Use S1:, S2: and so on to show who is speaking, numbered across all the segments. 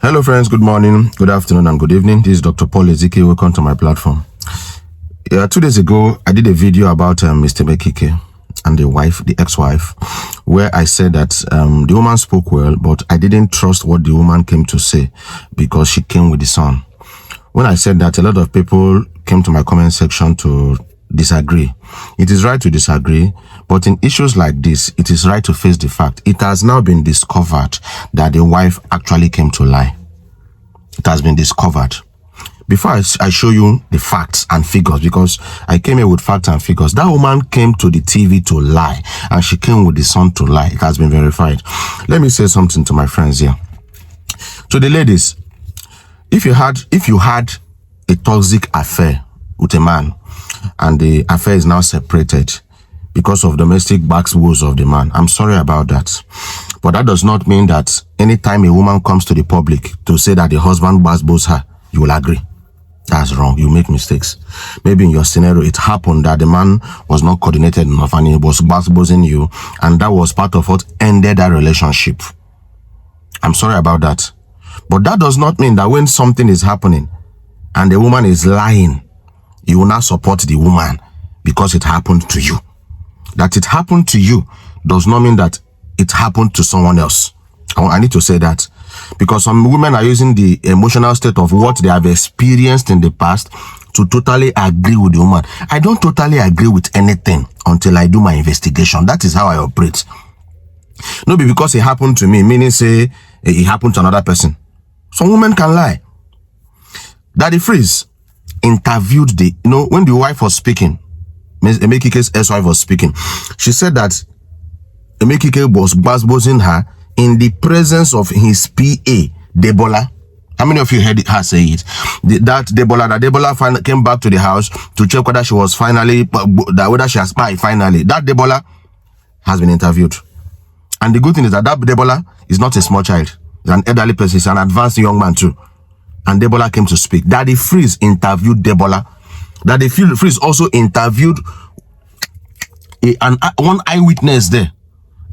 S1: Hello friends, good morning, good afternoon and good evening. This is Dr. Paul Ezike. Welcome to my platform. 2 days ago, I did a video about Mr. Emeka Ike'S and the ex-wife, where I said that the woman spoke well, but I didn't trust what the woman came to say because she came with the son. When I said that, a lot of people came to my comment section to disagree. It is right to disagree, but in issues like this, it is right to face the fact. It has now been discovered that the wife actually came to lie. It has been discovered. Before I show you the facts and figures, because I came here with facts and figures, that woman came to the TV to lie, and she came with the son to lie. It has been verified. Let me say something to my friends here. To the ladies, if you had a toxic affair with a man, and the affair is now separated because of domestic backwoes of the man, I'm sorry about that. But that does not mean that anytime a woman comes to the public to say that the husband backwoes her, you will agree. That's wrong. You make mistakes. Maybe in your scenario, it happened that the man was not coordinated enough and he was backbosing you, and that was part of what ended that relationship. I'm sorry about that. But that does not mean that when something is happening and the woman is lying, you will not support the woman because it happened to you. That it happened to you does not mean that it happened to someone else. I need to say that, because some women are using the emotional state of what they have experienced in the past to totally agree with the woman. I don't totally agree with anything until I do my investigation. That is how I operate. No be because it happened to me, meaning say it happened to another person. Some women can lie. Daddy Freeze interviewed when the wife was speaking, Emeka Ike'S ex-wife was speaking, she said that Emeka Ike'S was backbosing her in the presence of his PA, Damola. How many of you heard her say it? That Damola came back to the house to check whether she was whether she has spied finally. That Damola has been interviewed. And the good thing is that Damola is not a small child. He's an elderly person. He's an advanced young man too. And Damola came to speak. Daddy Freeze interviewed Damola. Daddy Freeze also interviewed one eyewitness there.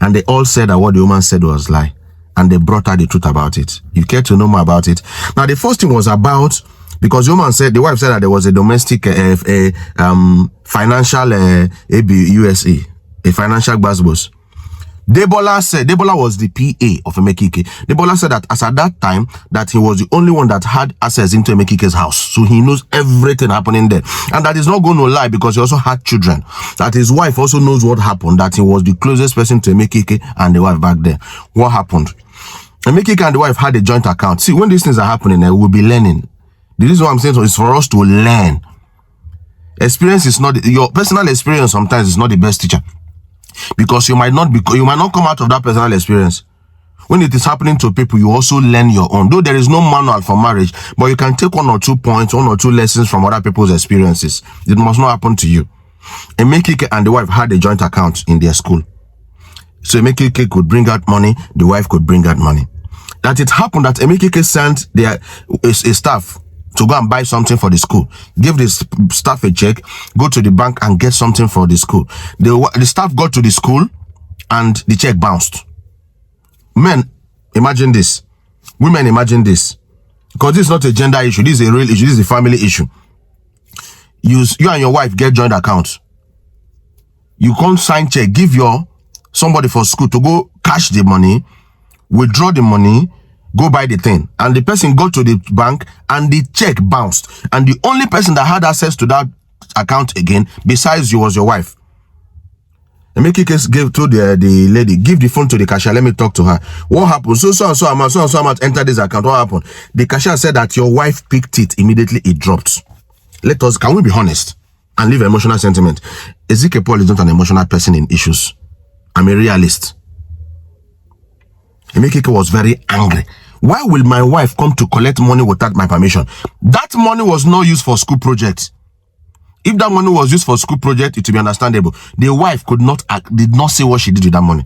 S1: And they all said that what the woman said was lie. And they brought her the truth about it. You care to know more about it? Now, the first thing was about, because the wife said that there was a domestic, financial, USA, a financial backbos. Damola was the PA of Emeka Ike'S. Damola said that as at that time, that he was the only one that had access into Emeka Ike'S house. So he knows everything happening there. And that is not going to lie, because he also had children. That his wife also knows what happened, that he was the closest person to Emeka Ike'S and the wife back there. What happened? Emeka Ike'S and the wife had a joint account. See, when these things are happening, we'll be learning. The reason why I'm saying so is for us to learn. Experience is not, your personal experience sometimes is not the best teacher. Because you might not come out of that personal experience. When it is happening to people, you also learn your own. Though there is no manual for marriage, but you can take 1 or 2 points, 1 or 2 lessons from other people's experiences. It must not happen to you. Emeka Ike'S and the wife had a joint account in their school. So Emeka Ike'S could bring out money, the wife could bring out money. That it happened that Emeka Ike'S sent a staff to go and buy something for the school. Give the staff a check, go to the bank and get something for the school. The staff got to the school and the check bounced. Men, imagine this. Women, imagine this. Because this is not a gender issue. This is a real issue. This is a family issue. You and your wife get joint accounts. You can't sign check. Give somebody for school to go cash the money, withdraw the money, go buy the thing, and the person got to the bank and the check bounced, and the only person that had access to that account again besides you was your wife. Emeka Ike'S gave to the lady, give the phone to the cashier, let me talk to her. What happened? So amount enter this account. What happened? The cashier said that your wife picked it, immediately it dropped. Can we be honest and leave emotional sentiment? Emeka Paul is not an emotional person in issues. I'm a realist. Emeka Ike'S was very angry. Why will my wife come to collect money without my permission? That money was not used for school projects. If that money was used for school project, it would be understandable. The wife did not say what she did with that money.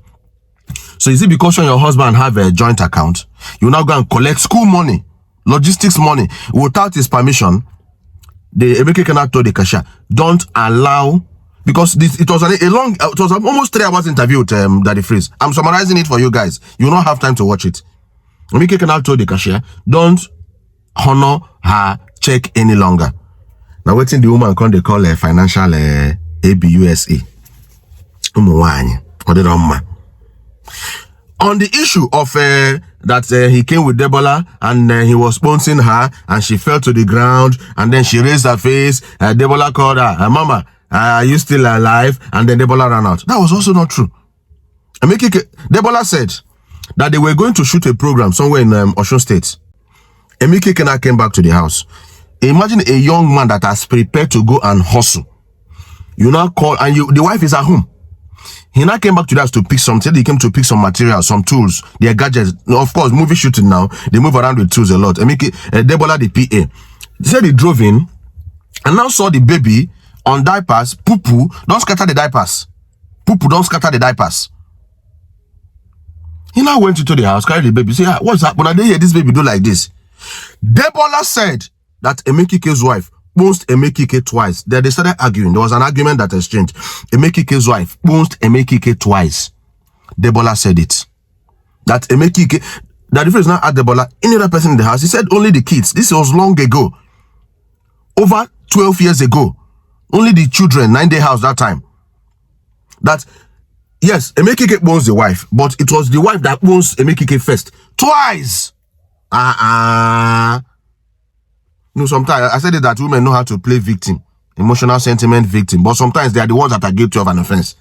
S1: So is it because when your husband have a joint account, you now go and collect school money, logistics money, without his permission? The Emeka Ike'S told the cashier, don't allow, because it was almost 3 hours interview with Daddy Freeze. I'm summarizing it for you guys. You don't have time to watch it. Emeka Ike now told the cashier, don't honor her check any longer. Now waiting the woman come they call a financial ABUSA. On the issue of that he came with Damola and he was bouncing her and she fell to the ground and then she raised her face. Damola called her, Mama, are you still alive? And then Damola ran out. That was also not true. Damola said that they were going to shoot a program somewhere in Osun State. Emeka Ike came back to the house. Imagine a young man that has prepared to go and hustle. You now call and the wife is at home. He now came back to the house to pick something. He came to pick some materials, some tools, their gadgets. Of course, movie shooting now, they move around with tools a lot. Damola, the PA, they said he drove in and now saw the baby on diapers. Poo-poo, don't scatter the diapers. Poo-poo, don't scatter the diapers. He now went into the house, carried the baby, say, what's happening? I didn't hear this baby do like this. Damola said that Emeka Ike's wife bounced Emeka Ike twice. Then they started arguing. There was an argument that exchanged. Emeka Ike's wife bounced Emeka Ike twice. Damola said it. That Emeka Ike, that if it's not at Damola, any other person in the house, he said only the kids. This was long ago. Over 12 years ago. Only the children, 9-day house that time. That, yes, Emeka Ike bounced the wife, but it was the wife that bounced Emeka Ike first. Twice! No, sometimes I said that women know how to play victim, emotional sentiment victim, but sometimes they are the ones that are guilty of an offense.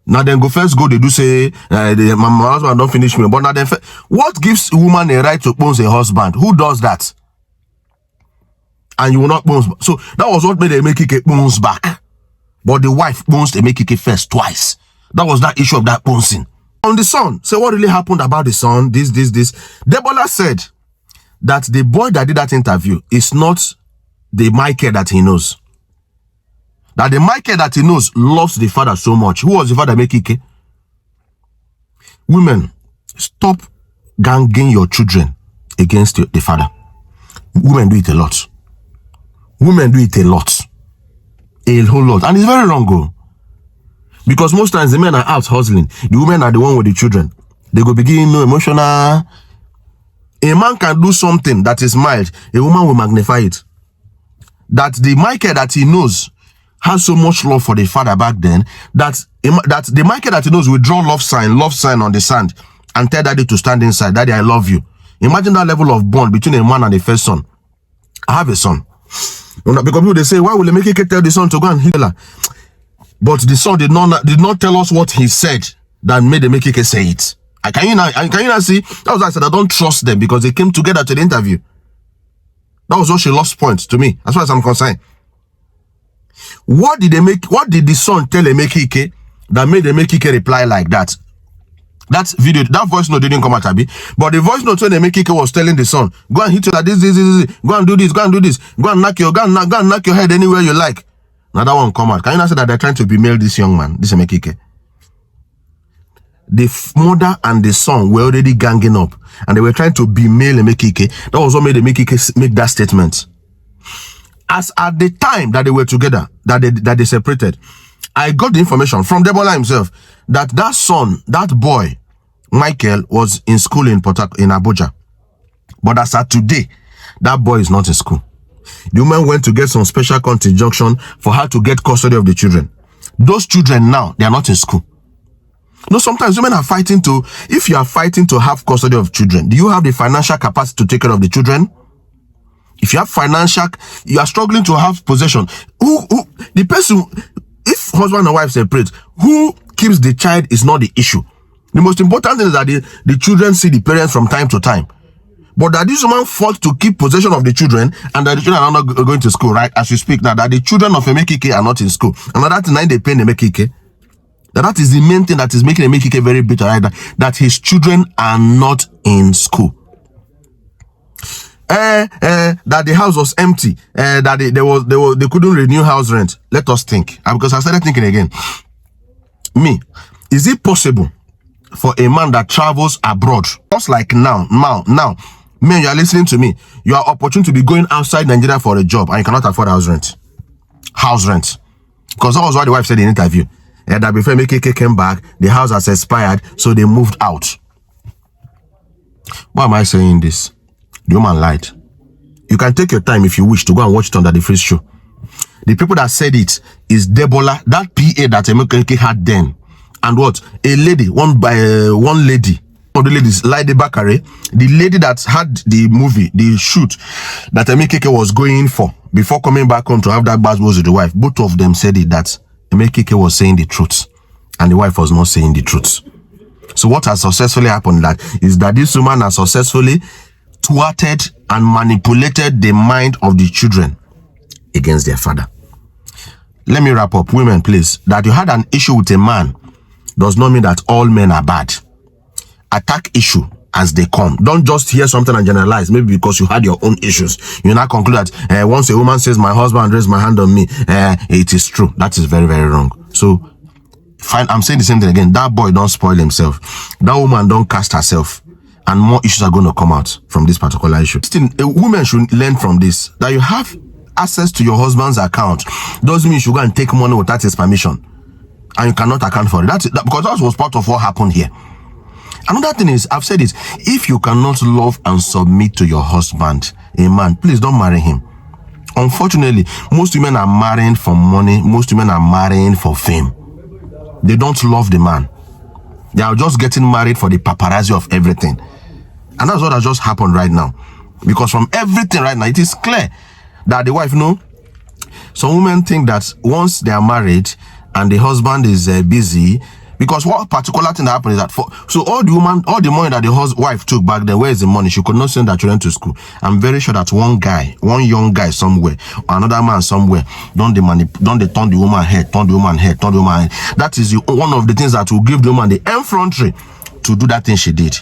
S1: Now then go first go, they do say, my husband don't finish me, but now then, what gives a woman a right to bounce a husband? Who does that? And you will not bounce. So that was what made Emeka Ike bounce back. But the wife bounced Emeka Ike first twice. That was that issue of that bouncing. On the son, so what really happened about the son? This. Damola said that the boy that did that interview is not the Michael that he knows. That the Michael that he knows loves the father so much. Who was the father, Emeka Ike? Women, stop ganging your children against the father. Women do it a lot. Women do it a lot. A whole lot. And it's very wrong, go. Because most times the men are out hustling. The women are the one with the children. They go begin no emotional. A man can do something that is mild. A woman will magnify it. That the Michael that he knows has so much love for the father back then that the Michael that he knows will draw love sign on the sand and tell daddy to stand inside. Daddy, I love you. Imagine that level of bond between a man and a first son. I have a son. Because people they say, why will Emeka Ike tell the son to go and heal her? But the son did not tell us what he said that made Emeka Ike say it. Can you now see? That was why I said I don't trust them because they came together to the interview. That was what she lost points to me, as far as I'm concerned. What did the son tell Emeka Ike that made Emeka Ike reply like that? That video, that voice note didn't come at Abi, but the voice note when Emeka Ike was telling the son, go and hit you like this, go and do this, go and do this, go and knock your head anywhere you like. Now that one come out. Can you not say that they're trying to bemail this young man, this Emeka Ike? The mother and the son were already ganging up, and they were trying to bemail Emeka Ike. That was what made Emeka Ike make that statement. As at the time that they were together, that they separated, I got the information from Damola himself that son, that boy, Michael, was in school in Abuja. But as at today, that boy is not in school. The woman went to get some special court injunction for her to get custody of the children. Those children now, they are not in school. No, sometimes women are fighting to, if you are fighting to have custody of children, do you have the financial capacity to take care of the children? If you have you are struggling to have possession. The person, if husband and wife separate, who keeps the child is not the issue. The most important thing is that the children see the parents from time to time. But that this woman fought to keep possession of the children and that the children are not going to school, right? As we speak now, that the children of Emeka Ike are not in school. And that night they pay Emeka Ike. That is the main thing that is making Emeka Ike very bitter, right? That his children are not in school. That the house was empty. That they couldn't renew house rent. Let us think. Because I started thinking again. Is it possible for a man that travels abroad, just like now, man, you are listening to me, you are opportune to be going outside Nigeria for a job and you cannot afford house rent. Because that was what the wife said in the interview. That before Emeka Ike came back, the house has expired, so they moved out. Why am I saying this? The woman lied. You can take your time if you wish to go and watch it under the free show. The people that said it is Damola, that PA that Emeka Ike'S had then. And what? A lady, one lady. One of the ladies, Lady Bakare, the lady that had the movie, the shoot that Emeka Ike'S was going for before coming back home to have that bad words with the wife. Both of them said it that Emeka Ike'S was saying the truth and the wife was not saying the truth. So what has successfully happened is that this woman has successfully thwarted and manipulated the mind of the children against their father. Let me wrap up. Women, please. That you had an issue with a man does not mean that all men are bad. Attack issue as they come. Don't just hear something and generalize. Maybe because you had your own issues. You now conclude that once a woman says, my husband raised my hand on me, it is true. That is very, very wrong. So, fine, I'm saying the same thing again. That boy don't spoil himself. That woman don't cast herself. And more issues are going to come out from this particular issue. Still, a woman should learn from this. That you have access to your husband's account doesn't mean you should go and take money without his permission. And you cannot account for it. Because that was part of what happened here. Another thing is, I've said it, if you cannot love and submit to your husband, a man, please don't marry him. Unfortunately, most women are marrying for money. Most women are marrying for fame. They don't love the man. They are just getting married for the paparazzi of everything. And that's what has just happened right now. Because from everything right now, it is clear that the wife, some women think that once they are married and the husband is busy, because what particular thing that happened is that so all the money that the wife took back then, where is the money? She could not send her children to school. I'm very sure that one young guy somewhere, or another man somewhere, don't they turn the woman head, turn the woman head. That is one of the things that will give the woman the effrontery to do that thing she did.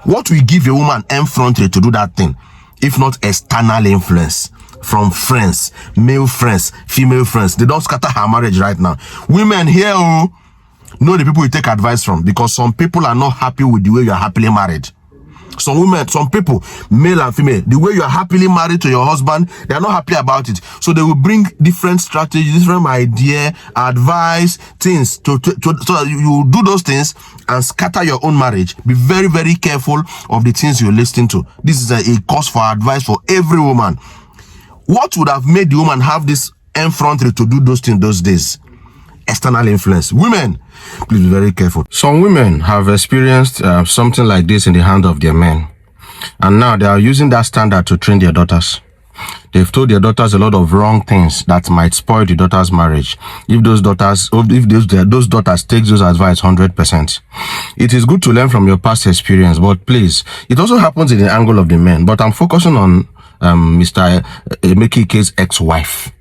S1: What will give a woman effrontery to do that thing, if not external influence from friends, male friends, female friends? They don't scatter her marriage right now. Women here, know the people you take advice from, because some people are not happy with the way you are happily married. Some women, some people, male and female, the way you are happily married to your husband, they are not happy about it. So they will bring different strategies, different idea, advice, things so that you do those things and scatter your own marriage. Be very, very careful of the things you listen to. This is a cause for advice for every woman. What would have made the woman have this effrontery to do those things those days? External influence. Women, please be very careful. Some women have experienced something like this in the hand of their men, and now they are using that standard to train their daughters. They've told their daughters a lot of wrong things that might spoil the daughter's marriage. If those daughters take those advice 100%. It is good to learn from your past experience, but please, it also happens in the angle of the men. But I'm focusing on Mr. Emeka Ike'S ex-wife.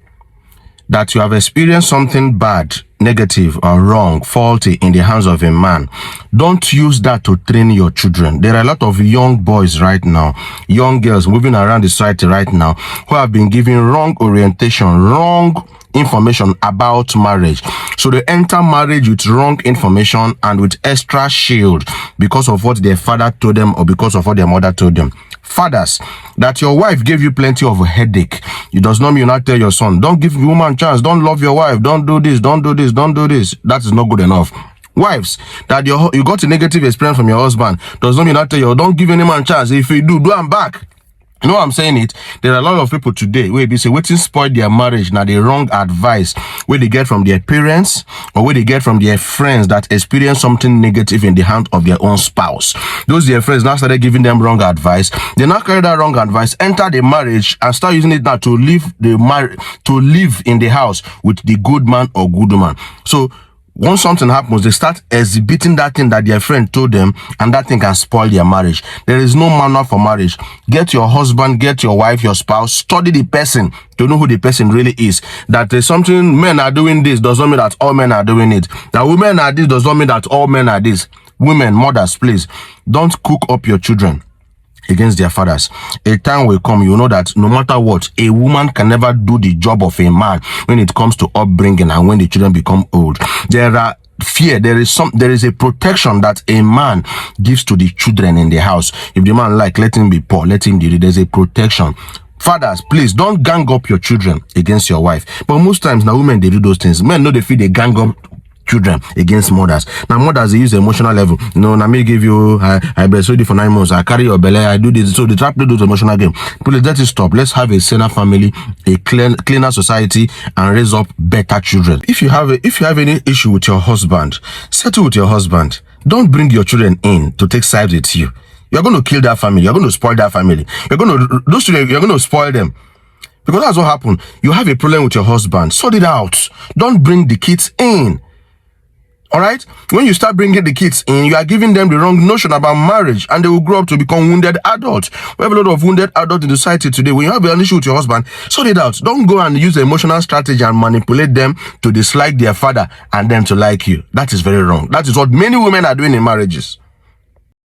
S1: That you have experienced something bad, negative, or wrong, faulty in the hands of a man. Don't use that to train your children. There are a lot of young boys right now, young girls moving around the society right now, who have been given wrong orientation, wrong information about marriage. So they enter marriage with wrong information and with extra shield because of what their father told them or because of what their mother told them. Fathers, that your wife gave you plenty of a headache, it does not mean you not tell your son, don't give woman chance, don't love your wife, don't do this, don't do this, don't do this. That is not good enough. Wives, that you got a negative experience from your husband, does not mean you not tell your, don't give any man chance. If you do am back. You know what I'm saying it? There are a lot of people today where they say waiting spoil their marriage. Now the wrong advice where they get from their parents or where they get from their friends that experience something negative in the hand of their own spouse. Those their friends now started giving them wrong advice. They now carry that wrong advice, enter the marriage and start using it now to live in the house with the good man or good woman. So once something happens, they start exhibiting that thing that their friend told them, and that thing can spoil their marriage. There is no manual for marriage. Get your husband, get your wife, your spouse, study the person to know who the person really is. That there's something men are doing this does not mean that all men are doing it. That women are this does not mean that all men are this. Women, mothers, please, don't cook up your children against their fathers. A time will come, you know that no matter what, a woman can never do the job of a man when it comes to upbringing and when the children become old. There are fear, there is a protection that a man gives to the children in the house. If the man let him be poor, let him do it. There's a protection. Fathers, please don't gang up your children against your wife. But most times now women, they do those things. Men know they feel they gang up children against mothers. Now mothers, they use the emotional level. No, now me give you, I breastfeed for 9 months, I carry your belly, I do this. So they try to do the emotional game. Please let it stop. Let's have a saner family, a cleaner society, and raise up better children. If you have any issue with your husband, settle with your husband. Don't bring your children in to take sides with you. You're going to kill that family. You're going to spoil that family. Those children, you're going to spoil them. Because that's what happened. You have a problem with your husband. Sort it out. Don't bring the kids in. All right? When you start bringing the kids in, you are giving them the wrong notion about marriage, and they will grow up to become wounded adults. We have a lot of wounded adults in the society today. When you have an issue with your husband, sort it out. Don't go and use the emotional strategy and manipulate them to dislike their father and them to like you. That is very wrong. That is what many women are doing in marriages.